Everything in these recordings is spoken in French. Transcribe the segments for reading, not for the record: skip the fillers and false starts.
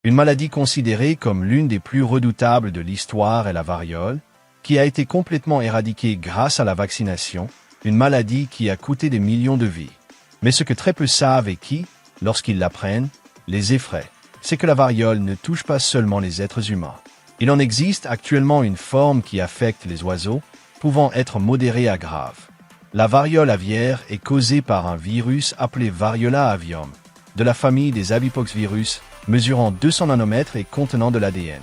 Une maladie considérée comme l'une des plus redoutables de l'histoire est la variole, qui a été complètement éradiquée grâce à la vaccination, une maladie qui a coûté des millions de vies. Mais ce que très peu savent et qui, lorsqu'ils l'apprennent, les effraie, c'est que la variole ne touche pas seulement les êtres humains. Il en existe actuellement une forme qui affecte les oiseaux, pouvant être modérée à grave. La variole aviaire est causée par un virus appelé Variola avium, de la famille des avipoxvirus, mesurant 200 nanomètres et contenant de l'ADN.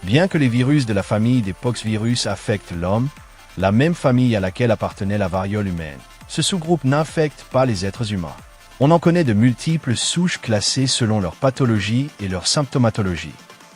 Bien que les virus de la famille des poxvirus affectent l'homme, la même famille à laquelle appartenait la variole humaine, ce sous-groupe n'infecte pas les êtres humains. On en connaît de multiples souches classées selon leur pathologie et leur symptomatologie.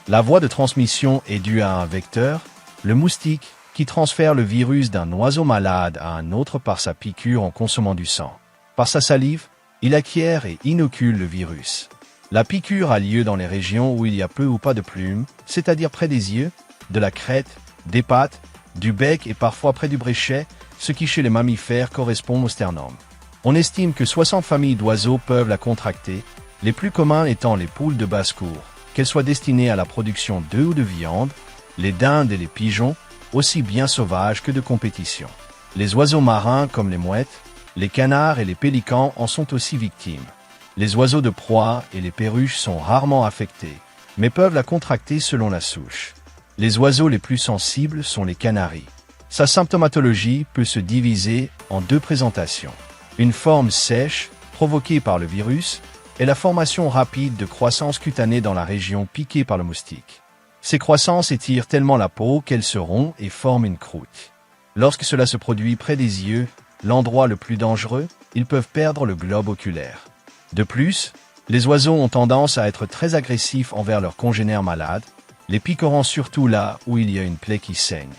La voie de transmission est due à un vecteur, le moustique, qui transfère le virus d'un oiseau malade à un autre par sa piqûre en consommant du sang. Par sa salive, il acquiert et inocule le virus. La piqûre a lieu dans les régions où il y a peu ou pas de plumes, c'est-à-dire près des yeux, de la crête, des pattes, du bec et parfois près du bréchet, ce qui chez les mammifères correspond au sternum. On estime que 60 familles d'oiseaux peuvent la contracter, les plus communs étant les poules de basse-cour, qu'elles soient destinées à la production d'œufs ou de viande, les dindes et les pigeons, aussi bien sauvages que de compétition. Les oiseaux marins comme les mouettes, les canards et les pélicans en sont aussi victimes. Les oiseaux de proie et les perruches sont rarement affectés, mais peuvent la contracter selon la souche. Les oiseaux les plus sensibles sont les canaris. Sa symptomatologie peut se diviser en deux présentations. Une forme sèche, provoquée par le virus, et la formation rapide de croissance cutanée dans la région piquée par le moustique. Ces croissances étirent tellement la peau qu'elle se rompt et forme une croûte. Lorsque cela se produit près des yeux, l'endroit le plus dangereux, ils peuvent perdre le globe oculaire. De plus, les oiseaux ont tendance à être très agressifs envers leurs congénères malades, les piquerant surtout là où il y a une plaie qui saigne.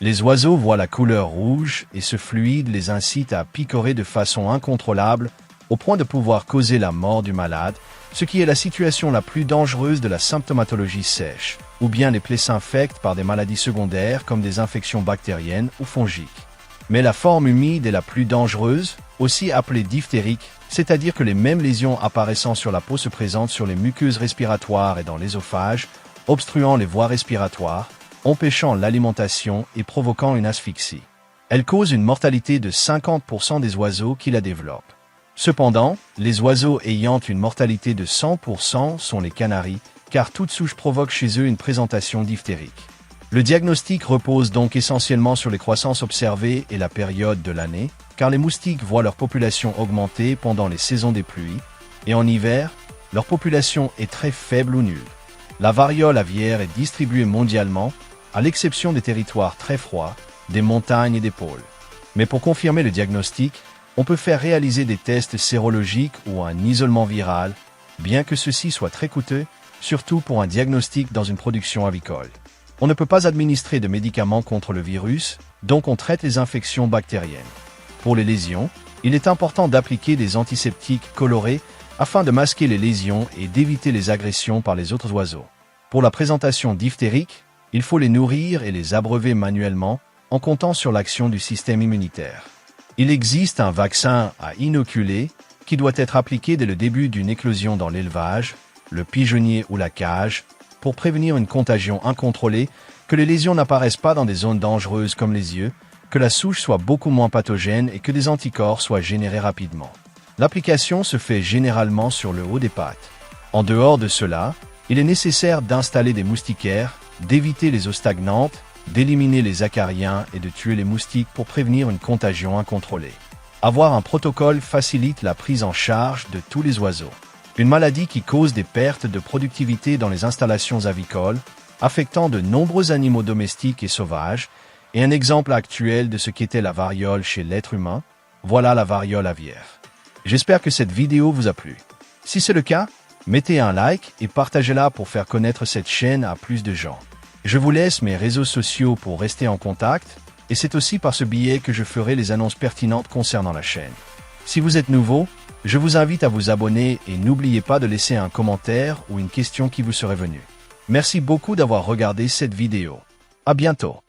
Les oiseaux voient la couleur rouge et ce fluide les incite à picorer de façon incontrôlable au point de pouvoir causer la mort du malade, ce qui est la situation la plus dangereuse de la symptomatologie sèche, ou bien les plaies s'infectent par des maladies secondaires comme des infections bactériennes ou fongiques. Mais la forme humide est la plus dangereuse, aussi appelée diphtérique, c'est-à-dire que les mêmes lésions apparaissant sur la peau se présentent sur les muqueuses respiratoires et dans l'ésophage, obstruant les voies respiratoires, empêchant l'alimentation et provoquant une asphyxie. Elle cause une mortalité de 50% des oiseaux qui la développent. Cependant, les oiseaux ayant une mortalité de 100% sont les canaris, car toute souche provoque chez eux une présentation diphtérique. Le diagnostic repose donc essentiellement sur les croissances observées et la période de l'année, car les moustiques voient leur population augmenter pendant les saisons des pluies, et en hiver, leur population est très faible ou nulle. La variole aviaire est distribuée mondialement, à l'exception des territoires très froids, des montagnes et des pôles. Mais pour confirmer le diagnostic, on peut faire réaliser des tests sérologiques ou un isolement viral, bien que ceci soit très coûteux, surtout pour un diagnostic dans une production avicole. On ne peut pas administrer de médicaments contre le virus, donc on traite les infections bactériennes. Pour les lésions, il est important d'appliquer des antiseptiques colorés afin de masquer les lésions et d'éviter les agressions par les autres oiseaux. Pour la présentation diphtérique, il faut les nourrir et les abreuver manuellement en comptant sur l'action du système immunitaire. Il existe un vaccin à inoculer qui doit être appliqué dès le début d'une éclosion dans l'élevage, le pigeonnier ou la cage, pour prévenir une contagion incontrôlée, que les lésions n'apparaissent pas dans des zones dangereuses comme les yeux, que la souche soit beaucoup moins pathogène et que des anticorps soient générés rapidement. L'application se fait généralement sur le haut des pattes. En dehors de cela, il est nécessaire d'installer des moustiquaires, d'éviter les eaux stagnantes, d'éliminer les acariens et de tuer les moustiques pour prévenir une contagion incontrôlée. Avoir un protocole facilite la prise en charge de tous les oiseaux. Une maladie qui cause des pertes de productivité dans les installations avicoles, affectant de nombreux animaux domestiques et sauvages, et un exemple actuel de ce qu'était la variole chez l'être humain, voilà la variole aviaire. J'espère que cette vidéo vous a plu. Si c'est le cas, mettez un like et partagez-la pour faire connaître cette chaîne à plus de gens. Je vous laisse mes réseaux sociaux pour rester en contact, et c'est aussi par ce biais que je ferai les annonces pertinentes concernant la chaîne. Si vous êtes nouveau, je vous invite à vous abonner et n'oubliez pas de laisser un commentaire ou une question qui vous serait venue. Merci beaucoup d'avoir regardé cette vidéo. À bientôt.